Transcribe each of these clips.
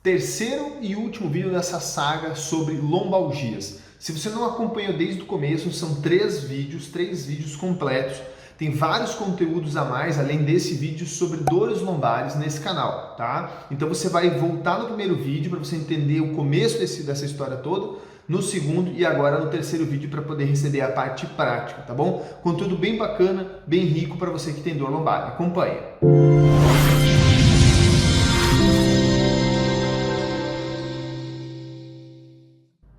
terceiro e último vídeo dessa saga sobre lombalgias. Se você não acompanhou desde o começo, são três vídeos completos. Tem vários conteúdos a mais, além desse vídeo, sobre dores lombares nesse canal, tá? Então você vai voltar no primeiro vídeo para você entender o começo dessa história toda, no segundo e agora no terceiro vídeo para poder receber a parte prática, tá bom? Conteúdo bem bacana, bem rico para você que tem dor lombar. Acompanha!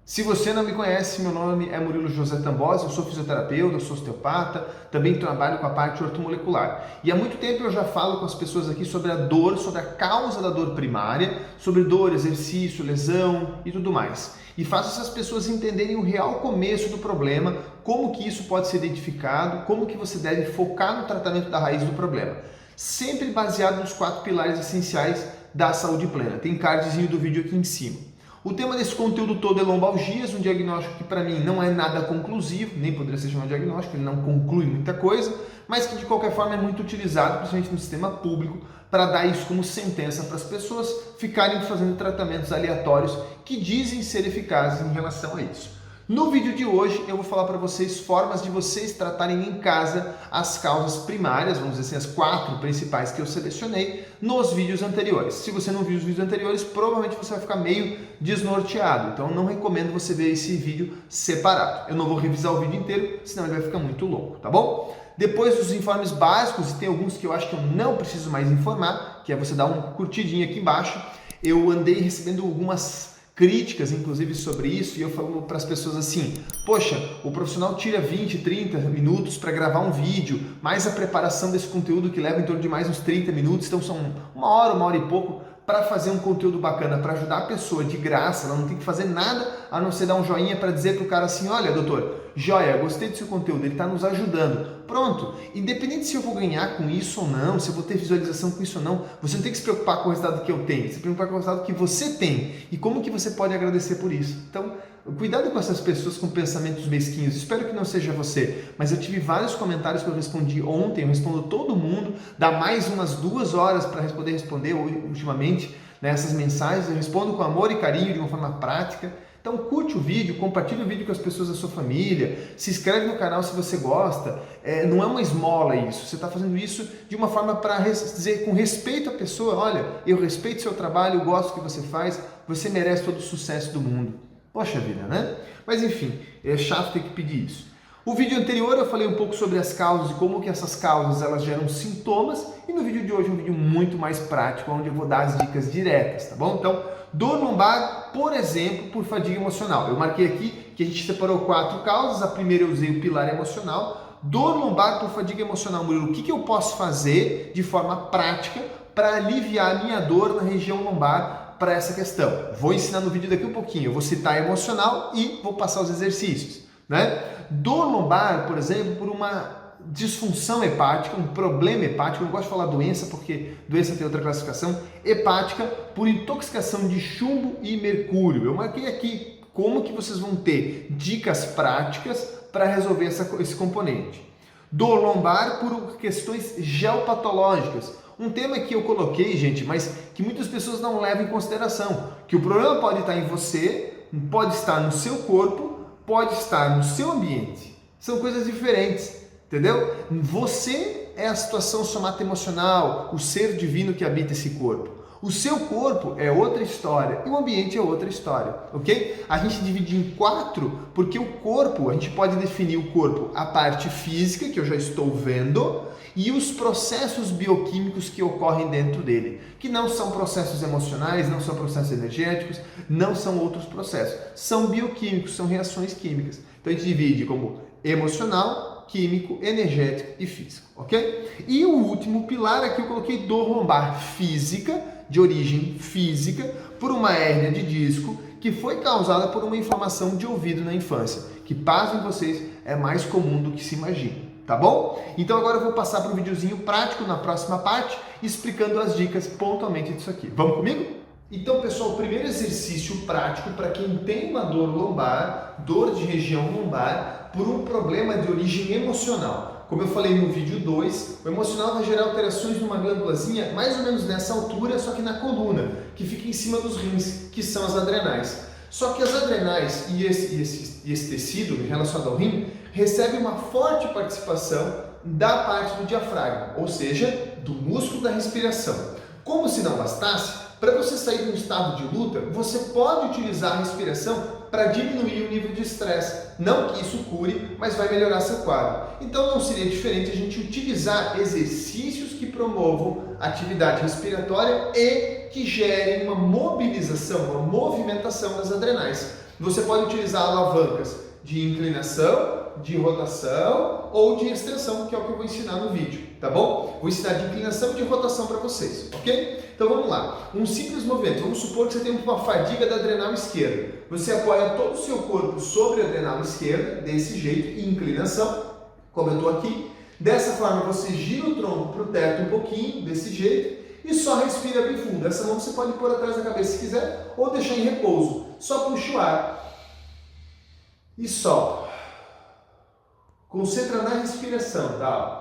Se você não me conhece, meu nome é Murilo José Tambosi, eu sou fisioterapeuta, eu sou osteopata, também trabalho com a parte ortomolecular. E há muito tempo eu já falo com as pessoas aqui sobre a dor, sobre a causa da dor primária, sobre dor, exercício, lesão e tudo mais. E faço essas pessoas entenderem o real começo do problema, como que isso pode ser identificado, como que você deve focar no tratamento da raiz do problema. Sempre baseado nos 4 pilares essenciais da saúde plena. Tem cardzinho do vídeo aqui em cima. O tema desse conteúdo todo é lombalgias, um diagnóstico que para mim não é nada conclusivo, nem poderia ser chamado de diagnóstico, ele não conclui muita coisa, mas que de qualquer forma é muito utilizado, principalmente no sistema público, para dar isso como sentença para as pessoas ficarem fazendo tratamentos aleatórios que dizem ser eficazes em relação a isso. No vídeo de hoje eu vou falar para vocês formas de vocês tratarem em casa as causas primárias, vamos dizer assim, as 4 principais que eu selecionei nos vídeos anteriores. Se você não viu os vídeos anteriores, provavelmente você vai ficar meio desnorteado, então não recomendo você ver esse vídeo separado. Eu não vou revisar o vídeo inteiro, senão ele vai ficar muito longo, tá bom? Depois dos informes básicos, e tem alguns que eu acho que eu não preciso mais informar, que é você dar uma curtidinha aqui embaixo, eu andei recebendo algumas críticas, inclusive, sobre isso, e eu falo para as pessoas assim, poxa, o profissional tira 20, 30 minutos para gravar um vídeo, mais a preparação desse conteúdo que leva em torno de mais uns 30 minutos, então são uma hora e pouco, para fazer um conteúdo bacana, para ajudar a pessoa de graça, ela não tem que fazer nada a não ser dar um joinha para dizer para o cara assim, olha doutor, joia, gostei do seu conteúdo, ele está nos ajudando. Pronto, independente se eu vou ganhar com isso ou não, se eu vou ter visualização com isso ou não, você não tem que se preocupar com o resultado que eu tenho, você tem que se preocupar com o resultado que você tem e como que você pode agradecer por isso. Então, cuidado com essas pessoas com pensamentos mesquinhos, espero que não seja você, mas eu tive vários comentários que eu respondi ontem, eu respondo todo mundo, dá mais umas 2 horas para responder ultimamente, né, essas mensagens, eu respondo com amor e carinho, de uma forma prática. Então curte o vídeo, compartilhe o vídeo com as pessoas da sua família, se inscreve no canal se você gosta, não é uma esmola isso, você está fazendo isso de uma forma para dizer com respeito à pessoa, olha, eu respeito o seu trabalho, eu gosto do que você faz, você merece todo o sucesso do mundo. Poxa vida, né? Mas enfim, é chato ter que pedir isso. O vídeo anterior eu falei um pouco sobre as causas e como que essas causas elas geram sintomas, e no vídeo de hoje é um vídeo muito mais prático, onde eu vou dar as dicas diretas, tá bom? Então, dor lombar, por exemplo, por fadiga emocional. Eu marquei aqui que a gente separou 4 causas, a primeira eu usei o pilar emocional. Dor lombar por fadiga emocional, Murilo, o que eu posso fazer de forma prática para aliviar a minha dor na região lombar para essa questão? Vou ensinar no vídeo daqui um pouquinho, eu vou citar emocional e vou passar os exercícios, né? Dor lombar, por exemplo, por uma disfunção hepática, um problema hepático, eu não gosto de falar doença porque doença tem outra classificação, hepática por intoxicação de chumbo e mercúrio. Eu marquei aqui como que vocês vão ter dicas práticas para resolver esse componente. Dor lombar por questões geopatológicas, um tema que eu coloquei, gente, mas que muitas pessoas não levam em consideração, que o problema pode estar em você, pode estar no seu corpo, pode estar no seu ambiente. São coisas diferentes, entendeu? Você é a situação somatoemocional, o ser divino que habita esse corpo. O seu corpo é outra história e o ambiente é outra história, ok? A gente divide em 4 porque o corpo, a gente pode definir o corpo, a parte física, que eu já estou vendo, e os processos bioquímicos que ocorrem dentro dele, que não são processos emocionais, não são processos energéticos, não são outros processos, são bioquímicos, são reações químicas. Então a gente divide como emocional, químico, energético e físico, ok? E o último pilar aqui eu coloquei dor lombar física, de origem física, por uma hérnia de disco que foi causada por uma inflamação de ouvido na infância, que, pasmem vocês, é mais comum do que se imagina. Tá bom? Então agora eu vou passar para um videozinho prático na próxima parte, explicando as dicas pontualmente disso aqui. Vamos comigo? Então, pessoal, o primeiro exercício prático para quem tem uma dor lombar, dor de região lombar, por um problema de origem emocional. Como eu falei no vídeo 2, o emocional vai gerar alterações numa glândulazinha mais ou menos nessa altura, só que na coluna, que fica em cima dos rins, que são as adrenais. Só que as adrenais e esse tecido relacionado ao rim recebe uma forte participação da parte do diafragma, ou seja, do músculo da respiração. Como se não bastasse, para você sair de um estado de luta, você pode utilizar a respiração para diminuir o nível de estresse. Não que isso cure, mas vai melhorar seu quadro. Então não seria diferente a gente utilizar exercícios que promovam atividade respiratória e que gerem uma mobilização, uma movimentação das adrenais. Você pode utilizar alavancas de inclinação, de rotação ou de extensão, que é o que eu vou ensinar no vídeo, tá bom? Vou ensinar de inclinação e de rotação para vocês, ok? Então vamos lá, um simples movimento. Vamos supor que você tem uma fadiga da adrenal esquerda. Você apoia todo o seu corpo sobre a adrenal esquerda, desse jeito, em inclinação, como eu estou aqui. Dessa forma você gira o tronco para o teto um pouquinho, desse jeito, e só respira bem fundo. Essa mão você pode pôr atrás da cabeça se quiser, ou deixar em repouso. Só puxa o ar e solta. Concentra na respiração, tá?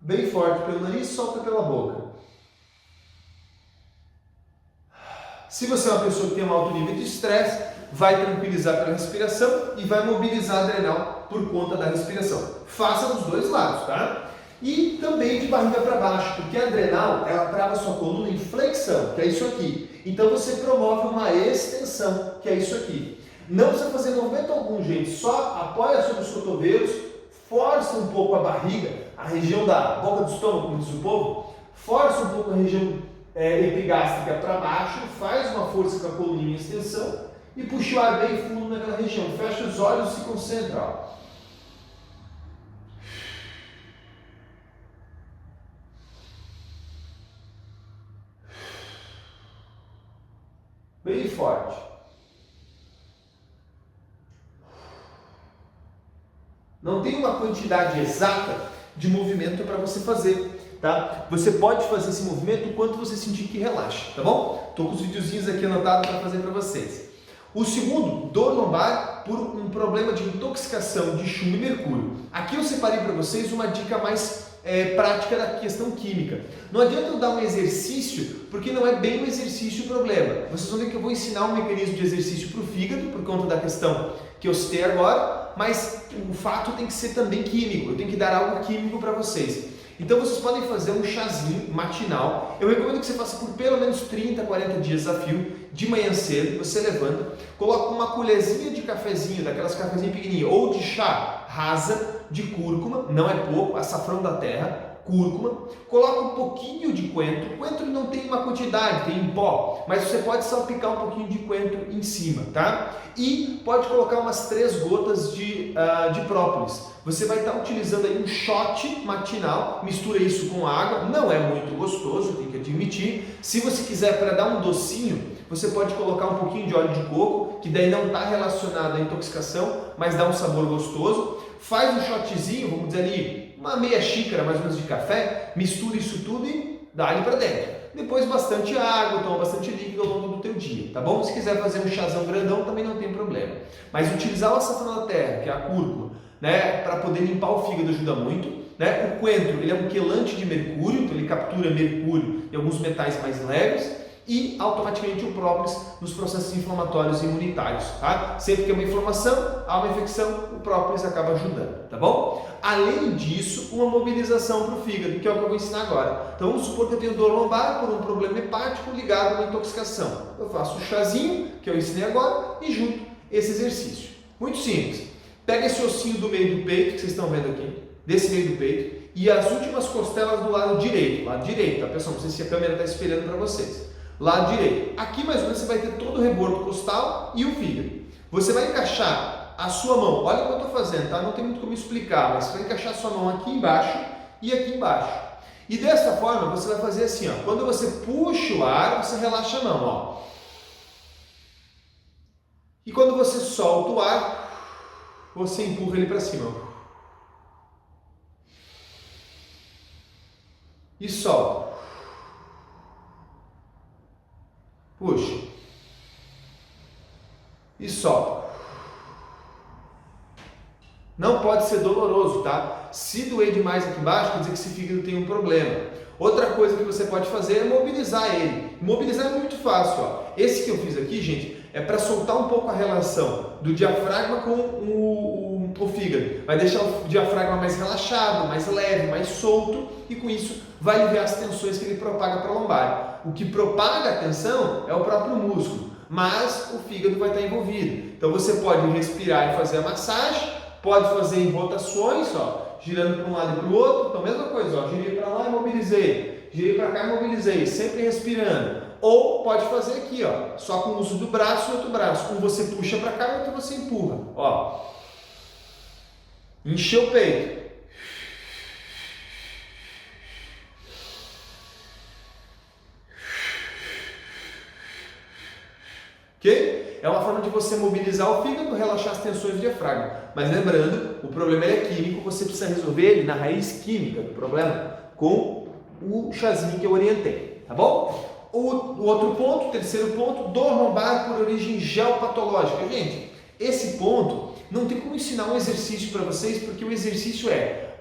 Bem forte pelo nariz, solta pela boca. Se você é uma pessoa que tem um alto nível de estresse, vai tranquilizar pela respiração e vai mobilizar a adrenal por conta da respiração. Faça dos dois lados, tá? E também de barriga para baixo, porque a adrenal, ela trava a sua coluna em flexão, que é isso aqui. Então você promove uma extensão, que é isso aqui. Não precisa fazer movimento algum, gente. Só apoia sobre os cotovelos, força um pouco a barriga, a região da boca do estômago, como diz o povo, força um pouco a região epigástrica para baixo, faz uma força com a coluna em extensão e puxa o ar bem fundo naquela região. Fecha os olhos e se concentra. Ó. Bem forte. Não tem uma quantidade exata de movimento para você fazer, tá? Você pode fazer esse movimento o quanto você sentir que relaxa, tá bom? Estou com os videozinhos aqui anotados para fazer para vocês. O segundo, dor lombar por um problema de intoxicação de chumbo e mercúrio. Aqui eu separei para vocês uma dica mais prática da questão química. Não adianta eu dar um exercício, porque não é bem um exercício o problema. Vocês vão ver que eu vou ensinar um mecanismo de exercício para o fígado, por conta da questão que eu citei agora, mas o fato tem que ser também químico, eu tenho que dar algo químico para vocês. Então vocês podem fazer um chazinho matinal. Eu recomendo que você faça por pelo menos 30, 40 dias a fio. De manhã cedo, você levanta, coloca uma colherzinha de cafezinho, daquelas cafezinhas pequenininhas, ou de chá rasa de cúrcuma, não é pouco, açafrão da terra, cúrcuma, coloca um pouquinho de coentro. Coentro não tem uma quantidade, tem em pó, mas você pode salpicar um pouquinho de coentro em cima, tá? E pode colocar umas 3 gotas de própolis. Você vai estar utilizando aí um shot matinal, mistura isso com água, não é muito gostoso, tem que admitir. Se você quiser para dar um docinho, você pode colocar um pouquinho de óleo de coco, que daí não está relacionado à intoxicação, mas dá um sabor gostoso. Faz um shotzinho, vamos dizer ali, uma meia xícara mais ou menos de café, mistura isso tudo e dá ele para dentro. Depois bastante água, toma bastante líquido ao longo do teu dia, tá bom? Se quiser fazer um chazão grandão também não tem problema. Mas utilizar o açafrão da terra, que é a cúrcuma, né, para poder limpar o fígado ajuda muito, né? O coentro, ele é um quelante de mercúrio, então ele captura mercúrio e alguns metais mais leves, e automaticamente o própolis nos processos inflamatórios e imunitários, tá? Sempre que é uma inflamação, há uma infecção, o própolis acaba ajudando, tá bom? Além disso, uma mobilização para o fígado, que é o que eu vou ensinar agora. Então vamos supor que eu tenho dor lombar por um problema hepático ligado a uma intoxicação. Eu faço o chazinho, que eu ensinei agora, e junto esse exercício. Muito simples. Pega esse ossinho do meio do peito, que vocês estão vendo aqui, desse meio do peito, e as últimas costelas do lado direito, tá pessoal? Não sei se a câmera está espelhando para vocês. Lado direito. Aqui mais ou menos você vai ter todo o rebordo costal e o fígado. Você vai encaixar a sua mão, olha o que eu estou fazendo, tá? Não tem muito como explicar, mas você vai encaixar a sua mão aqui embaixo e aqui embaixo. E dessa forma você vai fazer assim, ó. Quando você puxa o ar, você relaxa a mão, ó. E quando você solta o ar, você empurra ele para cima. E solta. Puxa. E solta. Não pode ser doloroso, tá? Se doer demais aqui embaixo, quer dizer que esse fígado tem um problema. Outra coisa que você pode fazer é mobilizar ele. Mobilizar é muito fácil, ó. Esse que eu fiz aqui, gente, é para soltar um pouco a relação do diafragma com o fígado. Vai deixar o diafragma mais relaxado, mais leve, mais solto, e com isso vai aliviar as tensões que ele propaga para a lombar. O que propaga a tensão é o próprio músculo, mas o fígado vai estar envolvido. Então você pode respirar e fazer a massagem, pode fazer em rotações, ó, girando para um lado e para o outro. Então, mesma coisa, ó, girei para lá e mobilizei, girei para cá e mobilizei, sempre respirando. Ou pode fazer aqui, ó, só com o uso do braço e outro braço. Um você puxa para cá e outro você empurra. Ó. Encheu o peito. Ok? É uma forma de você mobilizar o fígado, relaxar as tensões do diafragma. Mas lembrando, o problema é químico, você precisa resolver ele na raiz química do problema com o chazinho que eu orientei, tá bom? O outro ponto, o terceiro ponto, dor lombar por origem geopatológica. Gente, esse ponto não tem como ensinar um exercício para vocês, porque o exercício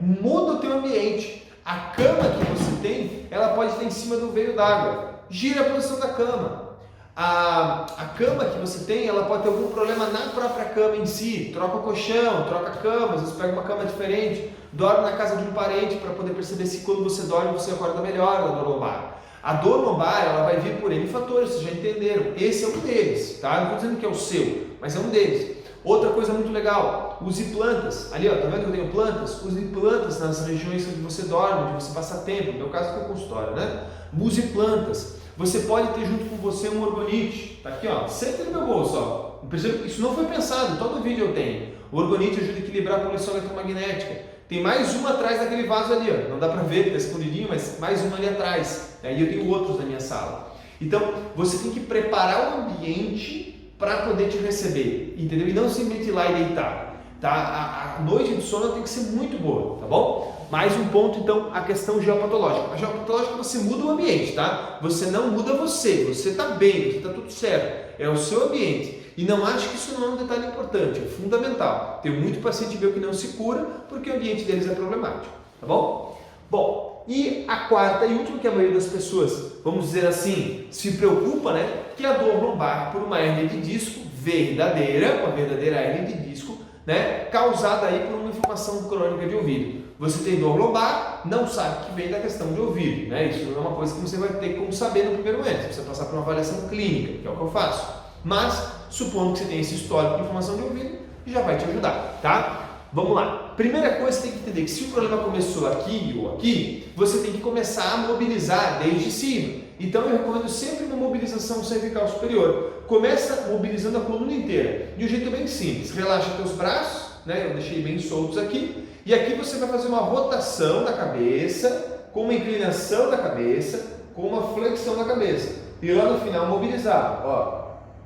muda o teu ambiente. A cama que você tem, ela pode estar em cima do veio d'água. Gira a posição da cama. A cama que você tem, ela pode ter algum problema na própria cama em si. Troca o colchão, troca a cama, às vezes pega uma cama diferente, dorme na casa de um parente para poder perceber se quando você dorme você acorda melhor da dor lombar. A dor lombar, ela vai vir por N fatores, vocês já entenderam. Esse é um deles, tá? Não estou dizendo que é o seu, mas é um deles. Outra coisa muito legal, use plantas. Ali, ó, tá vendo que eu tenho plantas? Use plantas nas regiões onde você dorme, onde você passa tempo. No meu caso, que é o consultório, né? Use plantas. Você pode ter junto com você um orgonite. Tá aqui, ó, sempre no meu bolso, ó. Isso não foi pensado, todo vídeo eu tenho. O orgonite ajuda a equilibrar a poluição eletromagnética. Tem mais uma atrás daquele vaso ali, ó. Não dá pra ver, tá escondidinho, mas mais uma ali atrás. E eu tenho outros na minha sala. Então, você tem que preparar o ambiente para poder te receber, entendeu? E não simplesmente ir lá e deitar, tá? A noite de sono tem que ser muito boa, tá bom? Mais um ponto, então, a questão geopatológica. A geopatológica, você muda o ambiente, tá? Você não muda você tá bem, você tá tudo certo. É o seu ambiente. E não acho que isso não é um detalhe importante, é fundamental. Tem muito paciente meu que não se cura porque o ambiente deles é problemático, tá bom? Bom, e a quarta e última que a maioria das pessoas, vamos dizer assim, se preocupa, né? Que é a dor lombar por uma hérnia de disco verdadeira, uma verdadeira hérnia de disco, né? Causada aí por uma inflamação crônica de ouvido. Você tem dor lombar, não sabe que vem da questão de ouvido, né? Isso não é uma coisa que você vai ter como saber no primeiro momento, você precisa passar por uma avaliação clínica, que é o que eu faço. Mas, supondo que você tenha esse histórico de inflamação de ouvido, já vai te ajudar, tá? Vamos lá. Primeira coisa, você tem que entender que se o problema começou aqui ou aqui, você tem que começar a mobilizar desde cima. Então, eu recomendo sempre uma mobilização cervical superior. Começa mobilizando a coluna inteira, de um jeito bem simples. Relaxa teus braços, né? Eu deixei bem soltos aqui. E aqui você vai fazer uma rotação da cabeça, com uma inclinação da cabeça, com uma flexão da cabeça. E lá no final mobilizar, ó.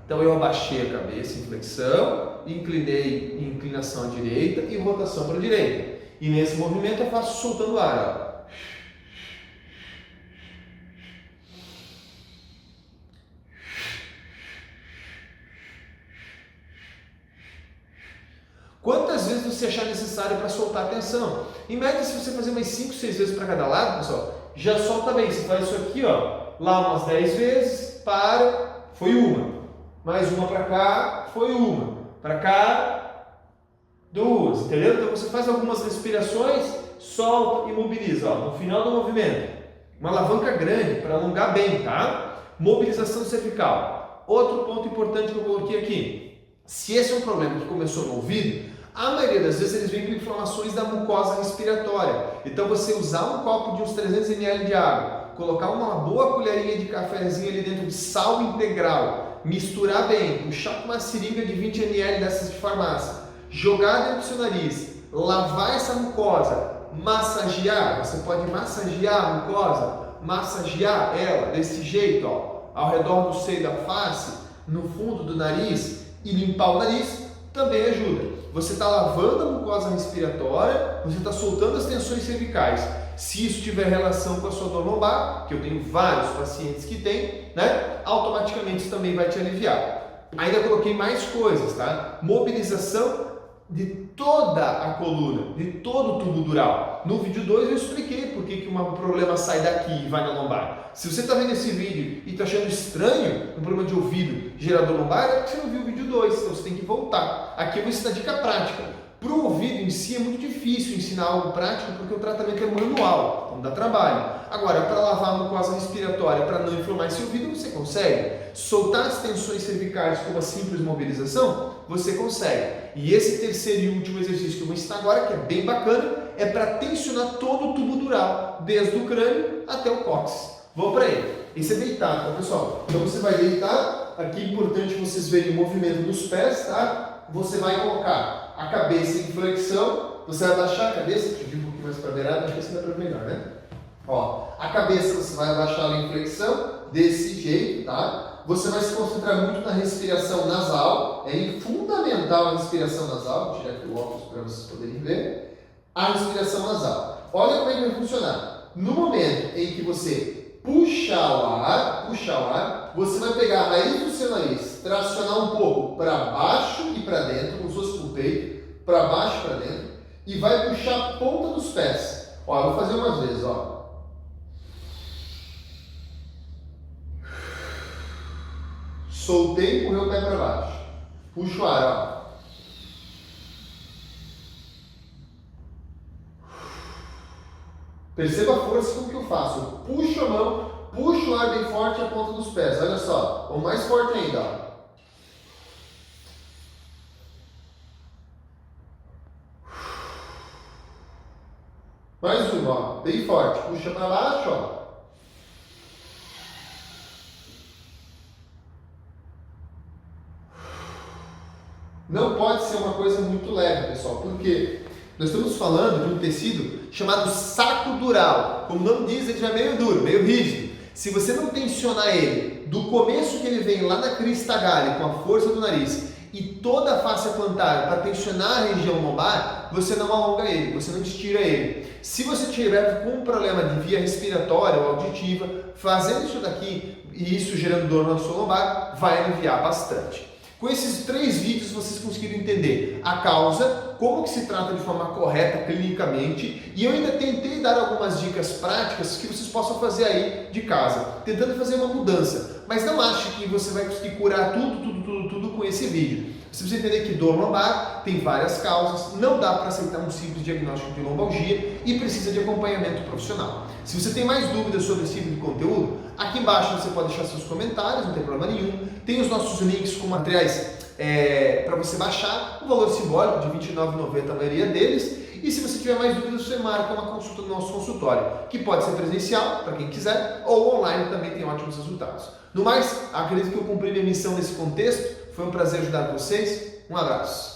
Então eu abaixei a cabeça em flexão, inclinei em inclinação à direita e rotação para a direita. E nesse movimento eu faço soltando o ar. Ó. Quantas vezes você achar necessário para soltar a tensão? Em média, se você fazer umas 5, 6 vezes para cada lado, pessoal, já solta bem. Você faz isso aqui, ó, lá umas 10 vezes, para, foi uma. Mais uma para cá, foi uma. Para cá, duas, entendeu? Então você faz algumas respirações, solta e mobiliza. Ó, no final do movimento, uma alavanca grande para alongar bem, tá? Mobilização cervical. Outro ponto importante que eu coloquei aqui. Se esse é um problema que começou no ouvido, a maioria das vezes eles vêm com inflamações da mucosa respiratória. Então você usar um copo de uns 300 ml de água, colocar uma boa colherinha de cafezinho ali dentro de sal integral, misturar bem, puxar com uma seringa de 20 ml dessas de farmácia, jogar dentro do seu nariz, lavar essa mucosa, massagear, você pode massagear a mucosa, massagear ela desse jeito, ó, ao redor do seio da face, no fundo do nariz e limpar o nariz, também ajuda. Você está lavando a mucosa respiratória, você está soltando as tensões cervicais. Se isso tiver relação com a sua dor lombar, que eu tenho vários pacientes que têm, né? Automaticamente isso também vai te aliviar. Ainda coloquei mais coisas, tá? Mobilização de toda a coluna, de todo o tubo dural. No vídeo 2 eu expliquei por que um problema sai daqui e vai na lombar. Se você está vendo esse vídeo e está achando estranho um problema de ouvido gerador lombar, é porque você não viu o vídeo 2, então você tem que voltar. Aqui eu vou ensinar dica prática. Para o ouvido em si é muito difícil ensinar algo prático porque o tratamento é manual, então dá trabalho. Agora, para lavar a mucosa respiratória, para não inflamar esse ouvido, você consegue. Soltar as tensões cervicais com uma simples mobilização, você consegue. E esse terceiro e último exercício que eu vou ensinar agora, que é bem bacana, é para tensionar todo o tubo dural, desde o crânio até o cóccix. Vamos para ele. Esse é deitado, tá, pessoal? Então você vai deitar, aqui é importante vocês verem o movimento dos pés, tá? Você vai colocar a cabeça em flexão, você vai abaixar a cabeça, deixa eu vir um pouquinho mais para a beirada, acho que assim dá para ver melhor, né? Ó, a cabeça você vai abaixar ela em flexão, desse jeito, tá? Você vai se concentrar muito na respiração nasal, é fundamental a respiração nasal, vou tirar aqui o óculos para vocês poderem ver. A respiração nasal. Olha como é que vai funcionar. No momento em que você puxa o ar, você vai pegar a raiz do seu nariz, tracionar um pouco para baixo e para dentro, como se fosse para o peito, para baixo e para dentro, e vai puxar a ponta dos pés. Ó, eu vou fazer umas vezes, ó. Soltei e empurrei o pé para baixo. Puxo o ar, ó. Perceba a força com que eu faço. Eu puxo a mão, puxo o ar bem forte e a ponta dos pés. Olha só, ou mais forte ainda, ó. Mais uma, ó, bem forte. Puxa para baixo, ó. Não pode ser uma coisa muito leve, pessoal, porque nós estamos falando de um tecido chamado saco dural. Como o nome diz, ele já é meio duro, meio rígido. Se você não tensionar ele do começo que ele vem lá na crista galha, com a força do nariz, e toda a face plantar para tensionar a região lombar, você não alonga ele, você não estira ele. Se você tiver com um problema de via respiratória ou auditiva, fazendo isso daqui e isso gerando dor na sua lombar, vai aliviar bastante. Com esses 3 vídeos vocês conseguiram entender a causa, como que se trata de forma correta clinicamente, e eu ainda tentei dar algumas dicas práticas que vocês possam fazer aí de casa, tentando fazer uma mudança. Mas não ache que você vai conseguir curar tudo com esse vídeo. Você precisa entender que dor lombar tem várias causas, não dá para aceitar um simples diagnóstico de lombalgia e precisa de acompanhamento profissional. Se você tem mais dúvidas sobre esse tipo de conteúdo, aqui embaixo você pode deixar seus comentários, não tem problema nenhum. Tem os nossos links com materiais para você baixar, o valor simbólico de R$ 29,90 a maioria deles. E se você tiver mais dúvidas, você marca uma consulta no nosso consultório, que pode ser presencial, para quem quiser, ou online também tem ótimos resultados. No mais, acredito que eu cumpri minha missão nesse contexto. Foi um prazer ajudar vocês. Um abraço.